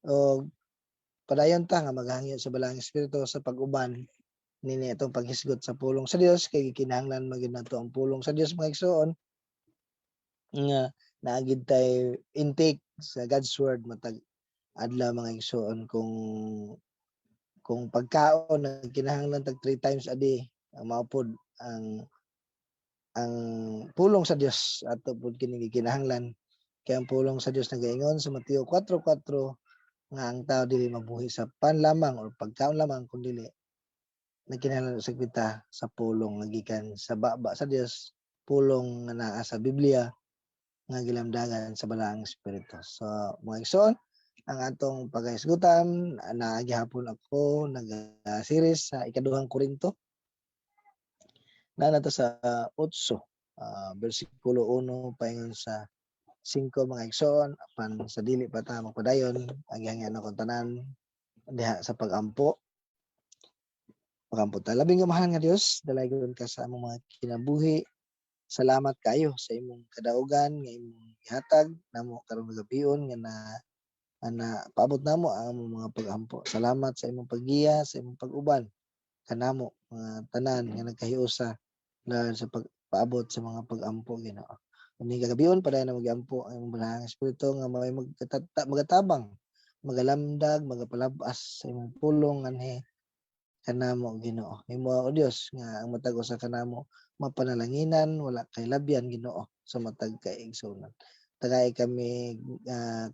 O padayon ta nga maghangyo sa Balaang Espiritu sa pag-uban nini atong paghisgot sa pulong sa Dios kay kinahanglan magid nato ang pulong sa Dios mga igsoon nga naagid tay intake sa God's word matag adlaw mga igsoon kung pagkaon na kinahanglan tag 3 times a day mao pod ang pulong sa Dios ato pod kini kinahanglan kay ang pulong sa Dios nagaingon sa Mateo 4:4 nga ang tao dili mabuhi sa pan lamang or pagkaon lamang kundi nagkinahanglan sa kita sa pulong nga gikan sa baba sa Dios, pulong nga naa sa Biblia nga gilamdagan sa Balaang Espiritu. So mga igsoon, ang atong pagahisgutan na gihapon ako nag-series sa ikaduhang Korinto na nato sa 8 bersikulo 1 paingon sa 5 mga igsoon apan sa dili pa ta magpadayon agyangyan akong tanan diha sa pagampo ta. Labing gamahan nga Dios, dalaygon ka sa among mga kinabuhi. Salamat kayo sa imong kadaugan nga imong ihatag namo karong gabion nga na paabot namo ang among mga pagampo. Salamat sa imong paggiya, sa imong pag-uban kanamo mga tanan nga nagkahiusa na sa pagpaabot sa mga pagampo Ginoo. Kani kagabion padayon na magiampo ang imong Balaang Espiritu nga may magatabang, magalamdag, magapalabas sa imong pulong anhi kanamo Ginoo. Himo o Dios nga ang matag usa kanamo mapanalanginan wala kay labyan Ginoo sa matag kaigsunan. Tagay kami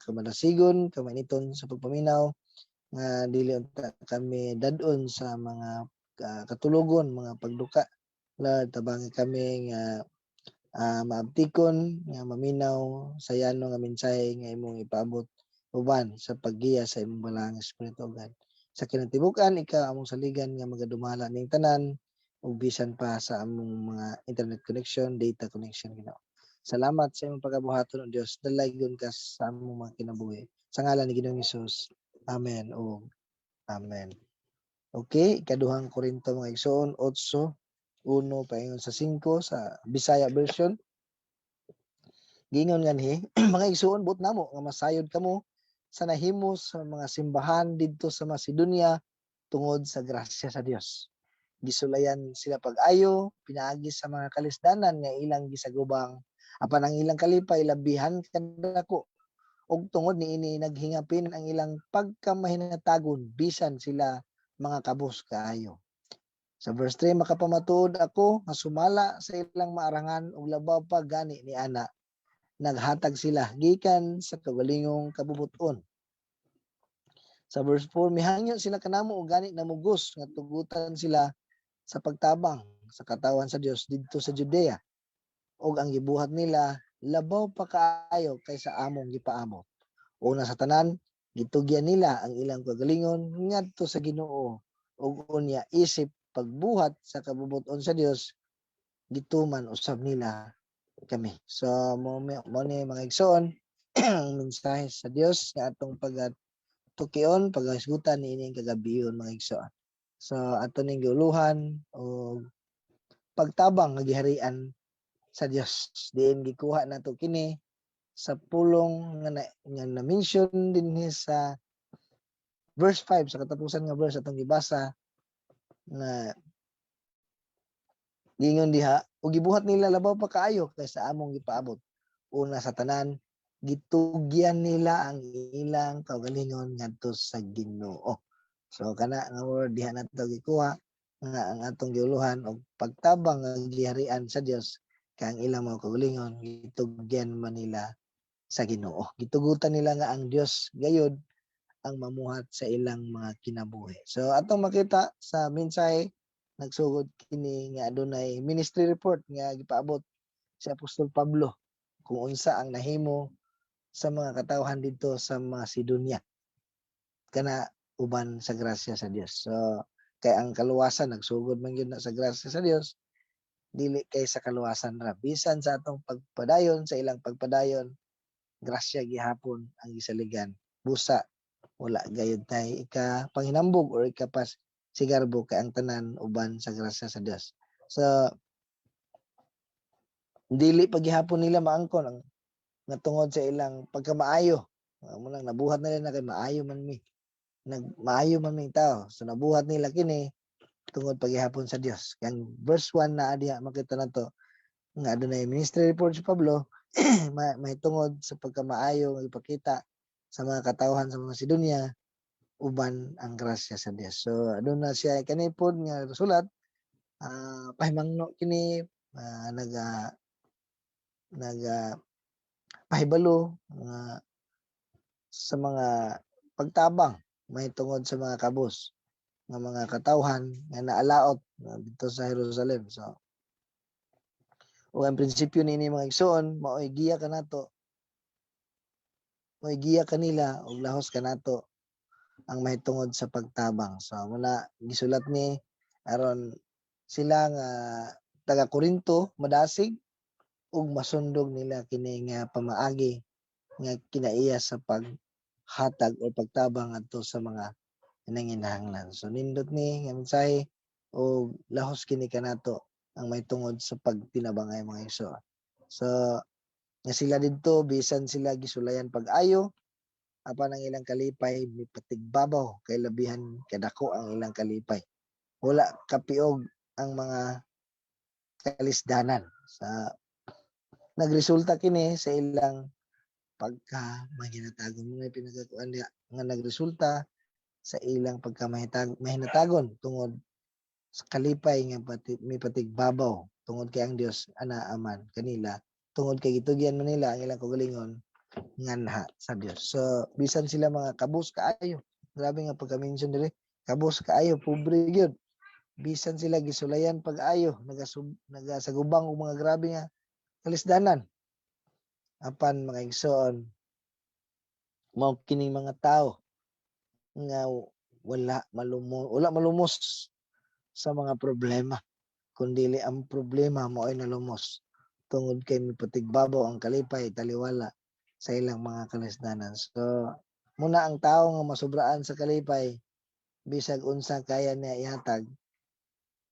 kamanasigon, kamaniton sa pagpaminaw nga dili unta kami dadon sa mga katulogon, mga pagduka. Lord, tabangi kami nga maabtikon nga maminaw sa yano nga mensahe nga imong ipaabot uban sa paggiya sa imong Balaang Espiritu God. Sa kinatibukan ikaw among saligan nga magadumala ning tanan ug bisan pa sa among mga internet connection, data connection Ginoo. Salamat sa imong pagabuhaton o Dios. Dalaygon ka sa among mga kinabuhi. Sa ngalan ni Ginoong Hesus. Amen o amen. Okay, ikaduhang Korinto mga igsoon 8:1 paingon sa 5 sa Bisaya version. Gingon nga ni mga igsoon but namo nga masayod kamo sa nahimo sa mga simbahan didto sa Macedonia tungod sa grasya sa Dios. Gisulayan sila pag-ayo, pinaagi sa mga kalisdanan nga ilang gisagubang, apan ang ilang kalipay labihan kadako. Og tungod niini naghingapin ang ilang pagkamahinatagon bisan sila mga kabus kaayo. Sa verse 3 makapamatud ako nga sumala sa ilang maarangan ug labaw pa gani ni ana naghatag sila gikan sa kagalingong kabubuton. Sa verse 4 mihangyo sila kanamo og gani namugos nga tugutan sila sa pagtabang sa katawan sa Dios didto sa Judea ug ang gibuhat nila labaw pa kaayo kaysa among gipaamot. Una sa tanan gitugyan nila ang ilang kagalingon ngadto sa Ginoo ug unya isip pagbuhat sa kabubuton sa Dios gituman usab nila kami. So mo ni mga igsoon ang mensahe sa Dios nga atong pagatukion, paghisgutan niining kagabiyon mga igsoon. So ato ning giuluhan o pagtabang nga giharian sa Dios. Diin gikuha nato kini sa pulong nga na mention dinhi sa verse 5 sa katapusan nga verse atong gibasa na gingon diha ug gibuhat nila labaw pa kaayo kaysa among gipaabot. Una sa tanan gitugyan nila ang ilang kaugalingon ngadto sa Ginoo. So kana nga word diha nato gikuha nga ang atong giuluhan og pagtabang nga giharian sa Dios kang ilang mga kaugalingon gitugyan man nila sa Ginoo. Gitugutan nila nga ang Dios gayud ang mamuhat sa ilang mga kinabuhi. So atong makita sa mensahe nagsugod kini nga adunay ministry report nga gipaabot si Apostol Pablo kung unsa ang nahimo sa mga katawhan dito sa Macedonia kana uban sa grasya sa Dios. So kay ang kaluwasan nagsugod man gyud na sa grasya sa Dios dili kay sa kaluwasan ra bisan sa atong pagpadayon sa ilang pagpadayon grasya gihapon ang gisaligan busa wala gayud tay ika panghinambog or ikapas sigarbo kay ang tanan uban sa grasya sa Dios. So dili pa gihapon nila maangkon ang nga tungod sa ilang pagkamaayo Amo lang nabuhat na nila kay maayo man mi. Maayo man ming tao. So nabuhat nila kini tungod paghihapon sa Dios. Kang verse 1 na diha makita nato nga adunay ministry report si Pablo may tungod sa pagkamaayo nga ipakita sa mga katawhan sa mga Macedonia uban ang grasya sa Dios. So aduna siya kani pod nga sulat pahimangno kini naga pahibalo sa mga pagtabang may tungod sa mga kabus nga mga katawhan nga naalaot dito sa Jerusalem. So ug ang prinsipyo niini mga igsoon mao'y giya kanato mo'y giya kanila ug lahos kanato ang mahitungod sa pagtabang. So muna gisulat ni aron sila nga taga Corinto madasig ug masundog nila kini nga pamaagi nga kinaiya sa paghatag o pagtabang adto sa mga nanginahanglan. So nindot ni nga mensahe o lahos kini kanato ang may tungod sa pagtinabangay mga igsoon. So nga sila didto bisan sila gisulayan pag-ayo apan ang ilang kalipay mipatigbabaw kay labihan kadako ang ilang kalipay. Wala kapiog ang mga kalisdanan sa nagresulta kini sa ilang pagka mahinatagon mga pinagakuan nga nagresulta sa ilang pagka mahinatagon tungod sa kalipay nga may patigbabaw tungod kay ang Dios ana aman kanila tungod kay gitugyan man nila ang ilang kaugalingon nganha sa Dios. So bisan sila mga kabus kaayo, grabe nga pagka-mention diri, kabus kaayo, pobre gyud. Bisan sila gisulayan pag-ayo, nagasagubang og mga grabe nga kalisdanan. Apan mga igsoon, mao kining mga tao nga wala malumos sa mga problema kundi ang problema mao ay nalumos tungod kay mipatigbabaw ang kalipay taliwala sa ilang mga kalisdanan. So muna ang tao nga masubraan sa kalipay bisag unsa kaya niya ihatag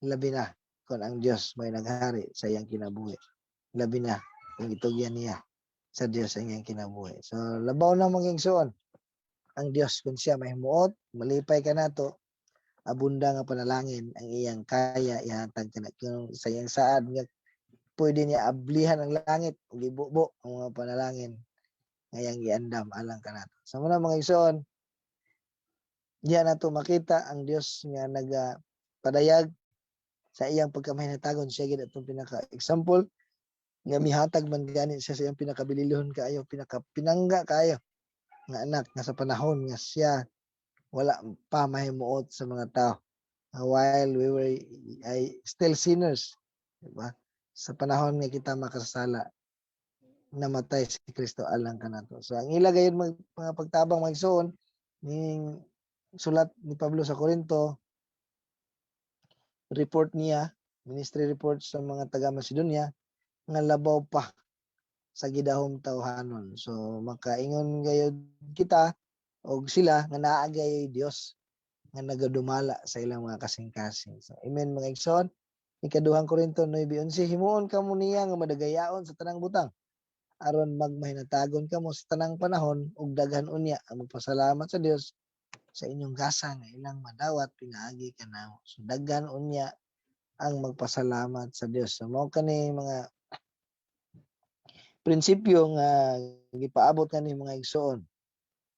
labi na kung ang Dios may naghari sa iyang kinabuhi. Labi na kung itugyan niya sa Dios sa iyang kinabuhi. So labaw na magingsuon ang Dios kung siya mahimuot, malipay ka nato, abunda nga panalangin ang iyang kaya ihatag kana kung sa iyang saad nga pwede niya ablihan ang langit ug ibubo ang mga panalangin ngayang giandam alang kanato. So muna mga igsoon, diya nato makita ang Dios nga nagapadayag sa iyang pagkamahinatagon siya gid atong pinaka-example nga mihatag man gani siya sa iyang pinakabililhon kaayo, pinakapinangga kaayo nga anak nga sa panahon nga siya wala pa mahimuot sa mga tao. While we were still sinners, diba? Sa panahon nga kita makasala, namatay si Kristo alang kanato. So ang ila gayon mga pagtabang magsuon ning sulat ni Pablo sa Corinto, report niya, ministry report sa mga taga Macedonia nga labaw pa sa gidahom tawhanon. So makaingon gayud kita og sila nga naa gay Dios nga nagadumala sa ilang mga kasing-kasing. So amen mga igsoon. Ikaduhang Korinto 9:11 himuon kamo niya nga madagayaon sa tanang butang aron magmahinatagon kamo sa tanang panahon ug daghan unya ang magpasalamat sa Dios sa inyong gasa nga ilang madawat pinaagi kanamo. So daghan unya ang magpasalamat sa Dios. So mao kani mga prinsipyo nga gipaabot kani mga igsoon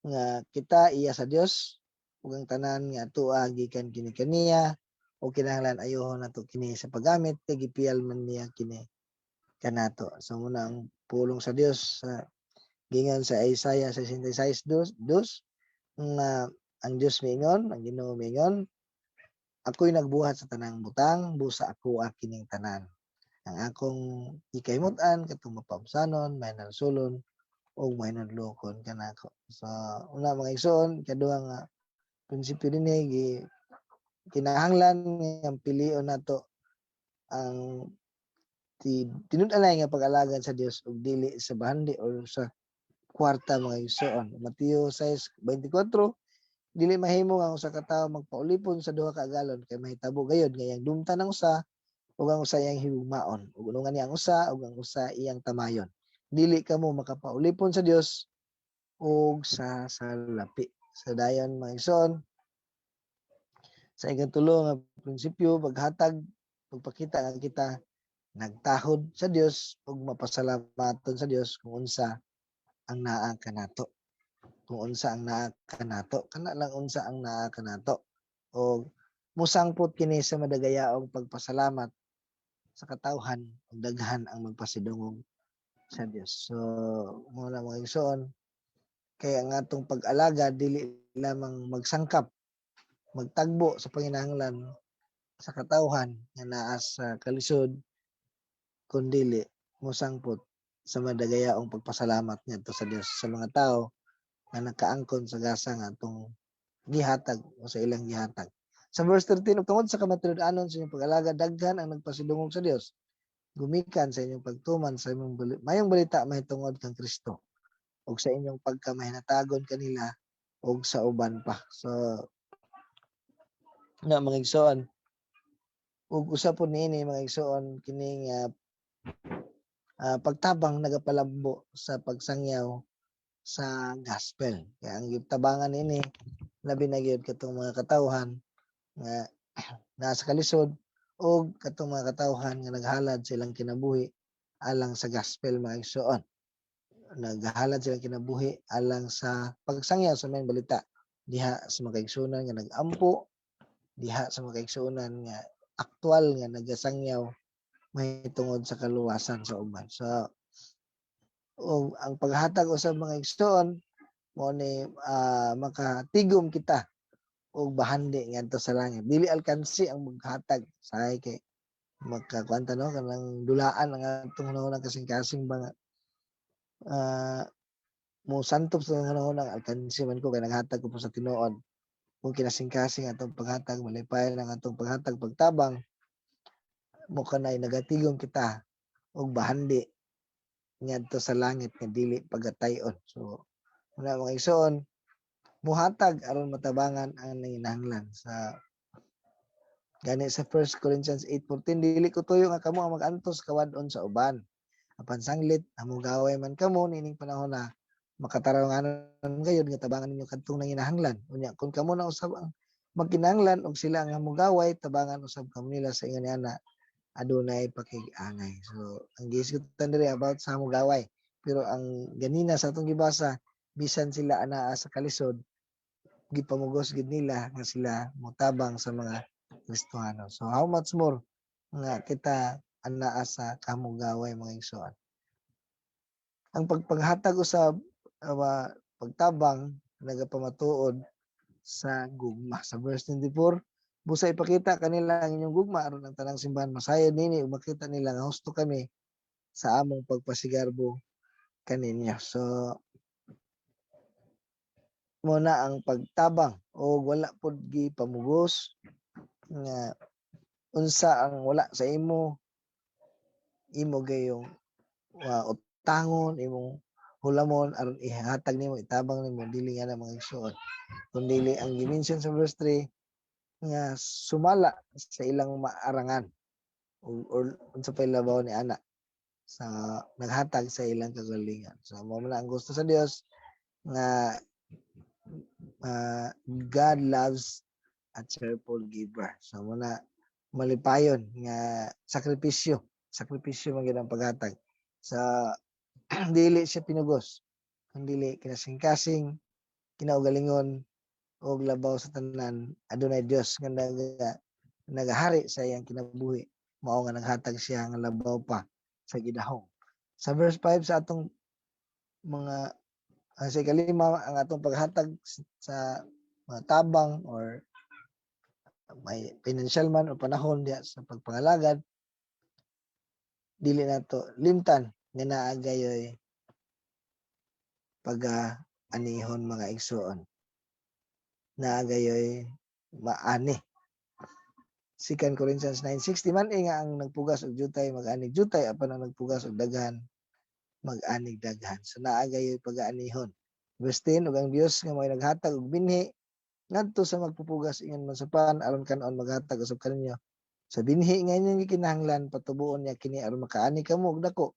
nga kita iya sa Dios ug ang tanan nga atoa gikan kini kaniya o kinahanglan ayohon nato kini sa paggamit kay gipiyal man niya kini kanato. So muna ang pulong sa Dios gingan sa Isaiah 66:2 nga ang Dios miingon, ang Ginoo miingon, ako'y nagbuhat sa tanang butang, busa ako kining tanan. Ang akong gikahimut-an katong mapabsanon, may nalsulon o may nalukon kanako. So una mga igsoon, kaduha nga prinsipyo dinhi kinahanglan nga pilion nato ang tinud-anay nga pag-alagad sa Dios ug dili sa bahandi o sa kwarta mga igsoon. Mateo 6:24 dili mahimo ang usa ka tawo magpaulipon sa duha ka agalon kay mahitabo gayud nga iyang dumta ng usa ug ang usa iyang higugmaon ug ulungan niya ang usa ug ang usa iyang tamayon. Dili kamo makapaulipon sa Dios ug sa salapi. Sa dayon mga igsoon, sa ikatulo nga prinsipyo pagpakita nga kita nagtahod sa Dios ug mapasalamaton sa Dios kung unsa ang naa kanato. Kung unsa ang naa kanato, kana lang unsa ang naa kanato. O musangpot kini sa madagayaong pagpasalamat sa katawhan ug daghan ang magpasidungog sa Dios. So muna mga igsoon, kaya ang atong pag-alaga dili lamang magsangkap, magtagbo sa panginahanglan sa katawhan nga naa sa kalisod, kundili musangpot sa madagayaong pagpasalamat ngadto sa Dios sa mga tao nga nakaangkon sa gasa nga atong gihatag o sa ilang gihatag. Sa verse 13, tungod sa kamatuod-anon sa inyong pag-alaga, daghan ang nagpasidungog sa Dios. Gumikan sa inyong pagtuman sa inyong mayong balita mahitungod kang Kristo ug sa inyong pagkamahinatagon kanila ug sa uban pa. So, nga mga igsoon, ug usa po niini mga igsoon kining pagtabang nagapalambo sa pagsangyaw sa gospel. Kaya ang gitabangan ini labi na gyud katong mga katawhan nga nasa kalisod o katong mga katawhan nga naghalad silang kinabuhi alang sa gospel mga igsoon. Naghalad silang kinabuhi alang sa pagsangyaw sa may balita diha sa mga kaigsunan nga nagampo, diha sa mga kaigsunan nga aktual nga nagasangyaw mahitungod sa kaluwasan sa uban. So o ang paghatag usab mga igsoon mo ni makatigom kita og bahandi ngadto sa langit. Dili alkansi ang maghatag sahay kay magkakwanta no kanang dulaan ang atong hunahunang kasing-kasing mga mo santop sa hunahunang alkansi man ko kay naghatag ko po sa tinuod. Kung kinasing-kasing atong paghatag malipay ang atong paghatag pagtabang mo kanay nagatigom kita og bahandi ngadto sa langit nga dili pagatayon. So muna mga igsoon, muhatag aron matabangan ang nanginahanglan sa gani sa 1 Corinthians 8:14, dili ko tuyo nga kamo ang mag-antos kawad-on sa uban. Apan sanglit among gaway man kamo nining panahon na makataranganon gayud nga tabangan ninyo kadtong nanginahanglan. Unya kun kamo na usab ang magkinahanglan og sila ang hamugaway, tabangan usab kamo nila sa ingon ana adunay pakig-angay. So ang gisgutan diri about sa hamugaway. Pero ang ganina sa atong gibasa, bisan sila anaa sa kalisod, gipamugos gid nila nga sila motabang sa mga Kristiyano. So how much more nga kita anaa sa kamugaway mga igsoon. Ang pagpaghatag usab pagtabang nagapamatuod sa gugma. Sa verse 24, busa ipakita kanila ang inyong gugma aron ang tanang simbahan masayod nini ug makita nila nga husto kami sa among pagpasigarbo kaninyo. So muna ang pagtabang o wala pod gi pamugos nga unsa ang wala sa imo gayong utangon imong hulamon aron ihatag nimo itabang nimo dili nga na mga igsoon kundi ang gimension sa verse 3 nga sumala sa ilang maarangan or unsa pay labaw ni ana sa naghatag sa ilang kagalingan. So mao man ang gusto sa Dios nga God loves a cheerful giver. So muna malipayon nga sakripisyo man gyud ang paghatag sa dili siya pinugos kundi kinasing-kasing kinaugalingon og labaw sa tanan adunay Dios nga nagahari sa iyang kinabuhi mao nga naghatag siya nga labaw pa sa gidahom. Sa verse 5 sa atong mga sa ikalima ang atong paghatag sa mga tabang or may financial man o panahon diya sa pagpangalagad dili nato limtan nga naa gayoy pag-anihon mga igsoon. Naa gayoy maani. 2 Corinthians 9:60 man nga ang nagpugas og jutay mag-anig jutay apan ang nagpugas og daghan mag-anig daghan. So naa gayoy pag-aanihon. Verse 10, ug ang Dios nga may naghatag og binhi ngadto sa magpupugas ingon man sa pan aron kanon maghatag usab kaninyo sa binhi nga inyong gikinahanglan patubuon niya kini aron makaani kamo og dako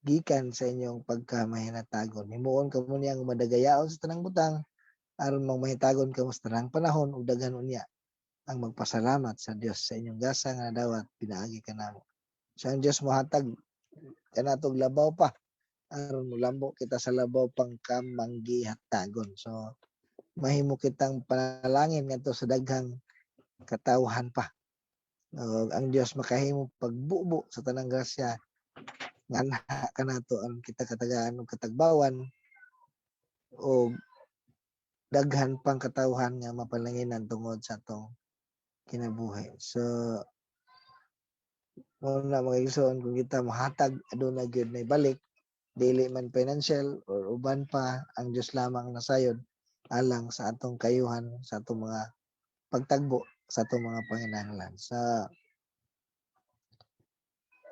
gikan sa inyong pagkamahinatagon. Himuon kamo niyang madagayaon sa tanang butang aron mahitagon kamo sa tanang panahon ug daghan unya ang magpasalamat sa Dios sa inyong gasa nga dawat pinaagi kanamo. So ang Dios mohatag kanatog labaw pa aron mulambo kita sa labaw pang kamanggihatagon. So mahimo kitang panalangin ngadto sa daghang katawhan pa. Ang Dios makahimo pagbubo sa tanang grasya nga anha kanato ang kita katagaan og katagbawan o daghan pang katawhan nga mapalanginan tungod sa atong kinabuhi. So muna mga igsoon kung kita mahatag aduna gyud na ibalik dili man financial or uban pa ang Dios lamang nasayod alang sa atong kayuhan sa atong mga pagtagbo sa atong mga panginahanglan.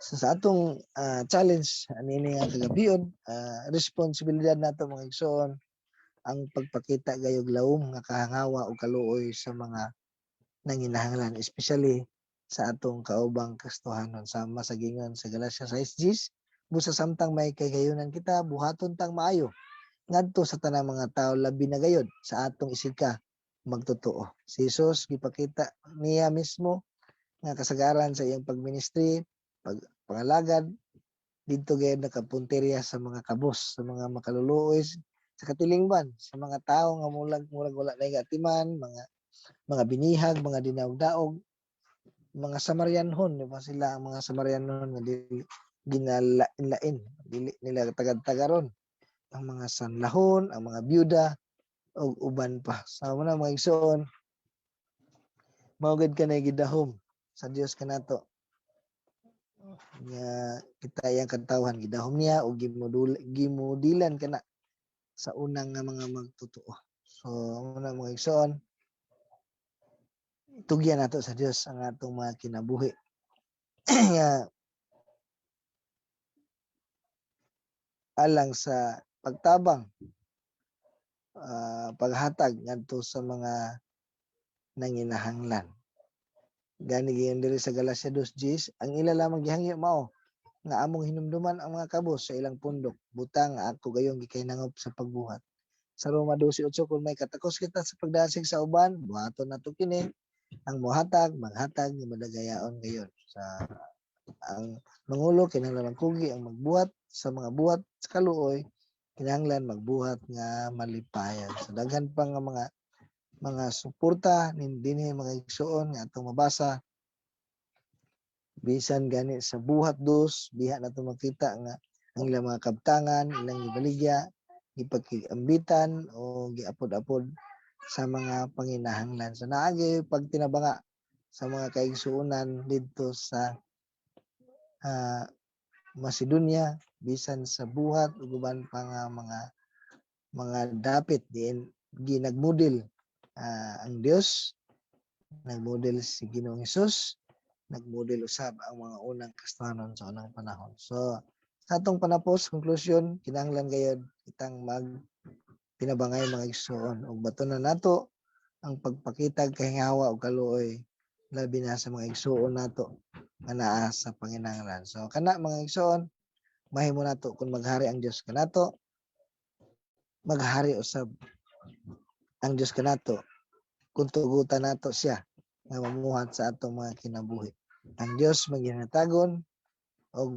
Sa atong challenge anini nga kagabion, responsibilidad nato mga igsoon ang pagpakita gayog lawom nga kahangawa o kaluoy sa mga nanginahanglan, especially sa atong kaubang kastuhanon sa masagingon sa Galacia 6:10 busa samtang may kagayunan kita buhaton tang maayo ngadto sa tanang mga tawo labi na gayud sa atong isika magtotoo. Si Jesus gipakita niya mismo nga kasagaran sa iyang pagministry, pangalagad didto gayud nakapunteriya sa mga kabos, sa mga makaluluoy sa katilingban, sa mga tawo nga murag wala na atiman, mga binihag, mga dinaog-daog, mga Samarianhon, di ba sila ang mga Samarianhon nga dili ginalain, dili nila tagad-tagaron, ang mga sanlahon, ang mga byuda o uban pa. Sa mga mga igsoon, maugid ka na gidahom sa Dios kanato nga kita yang katawhan gidahom niya o gimudilan kana sa unang nga mga magtotoo. So muna mga igsoon, tugyan nato sa Dios ang atong mga kinabuhi. Nga alang sa pagtabang paghatag ngadto sa mga nanginahanglan. Gani giyon diri sa Galacia 2:10, ang ila lamang gihangyo mao nga among hinumduman ang mga kabos sa ilang pundok, butang ako gayong gikahinangop sa pagbuhat. Sa Roma 12:8, kung may katakos kita sa pagdasig sa uban, buhaton nato kini. Ang maghatag nga madagayaon gayon. Sa ang mangulo kinahanglan kugi ang magbuhat sa mga buhat sa kaluoy, kinahanglan magbuhat nga malipayag. So daghan pa nga mga suporta dinhi mga igsoon nga atong mabasa bisan gani sa buhat dos diha nato makita nga ang ilang mga kabtangan, ilang gibaligya, gipag-ambitan o giapod-apod sa mga panginahanglan. So naagi pagtinabanga sa mga kaigsuonan didto sa Macedonia bisan sa buhat ug uban pa nga mga dapit diin ginagmodel ang Dios, nagmodel si Ginoong Hesus, nagmodel usab ang mga unang kastanon sa unang panahon. So sa atong panapos conclusion kinahanglan gayud kitang tinabangay mga igsoon ug batunan nato ang pagpakita kahingawa ug kaluoy labi na sa mga igsoon nato nga naa sa panginahanglan. So kana mga igsoon mahimo nato kung maghari ang Dios kanato, maghari usab ang Dios kanato kung tugutan nato siya nga mamuhat sa atong mga kinabuhi. Ang Dios maghinatagon og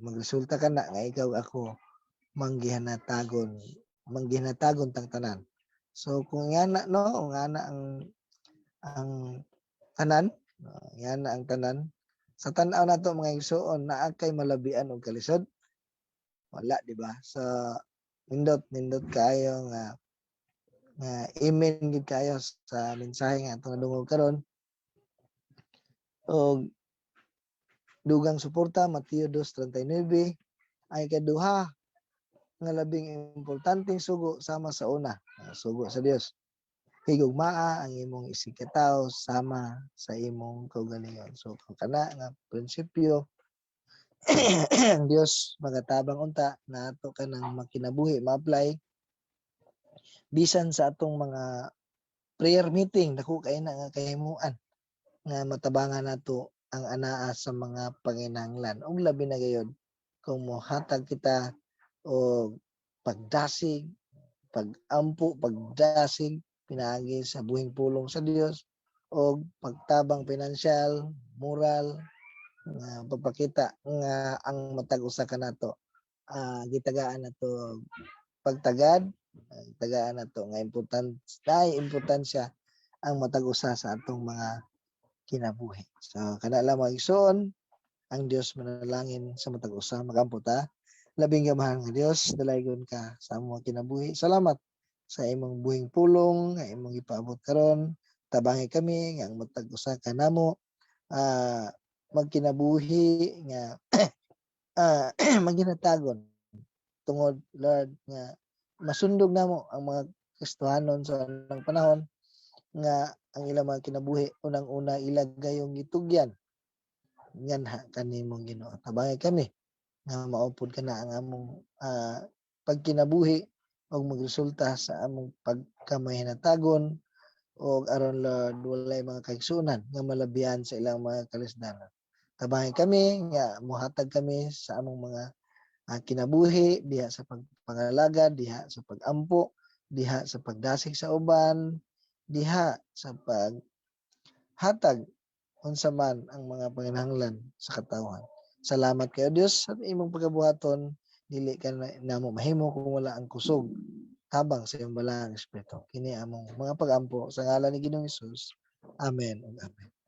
magresulta kana nga ikaw ako manggihanatagon tang tanan. So kung yana no, ngana ang tanan, yana ang tanan sa tan-aw nato mga igsoon naa kay malabian og kalisod. Wala di ba? So nindot kayo nga amen gid kayo sa mensahe nga atong nadungog karon. Og dugang suporta Mateo 2:39 ay kaduha nga labing importanteng sugo sama sa una, sugo sa Dios. Higugmaa ang imong isikataw sama sa imong kaugalingon. So kana nga prinsipyo ang Dios magatabang unta na ato kanang makinabuhi ma-apply bisan sa atong mga prayer meeting dako kay na nga kahimuan nga matabangan nato ang anaa sa mga panginahanglan ug labi na gayud kung mohatag kita o pagdasig, pagampo, pagdasig pinaagi sa buhing pulong sa Dios o pagtabang pinansyal, moral nga pagpakita nga ang matag usa kanato gitagaan nato pagtagad, tagaan nato nga importansya ang matag usa sa atong mga kinabuhi. So kana lang mga igsoon, ang Dios manalangin sa matag usa magampo ta. Labing gamahal nga Dios, dalaygon ka sa among kinabuhi. Salamat sa imong buhing pulong nga imong ipaabot karon. Tabangi kami nga ang matag usa kanamo magkinabuhi nga maghinatagon tungod Lord nga masundog namo ang mga Kristohanon sa unang panahon nga ang ilang mga kinabuhi unang-una ilagay yung gitugyan nganha kanimong Ginoo. Tabangi kami nga maupod ka na ang among pagkinabuhi o magresulta sa among pagkamahinatagon o aron Lord walay mga kaigsunan nga malabihan sa ilang mga kalisdanan. Tabangi kami nga mohatag kami sa among mga kinabuhi diha sa pagpangalaga, diha sa pagampo, diha sa pagdasig sa uban, diha sa paghatag unsa man ang mga panginahanglan sa katawhan. Salamat kayo Dios sa imong pagabuhaton dili ka namo mahimo kung wala ang kusog tabang sa imong balaang espiritu. Kini among mga pagampo sa ngalan ni Ginoong Hesus. Amen ug amen.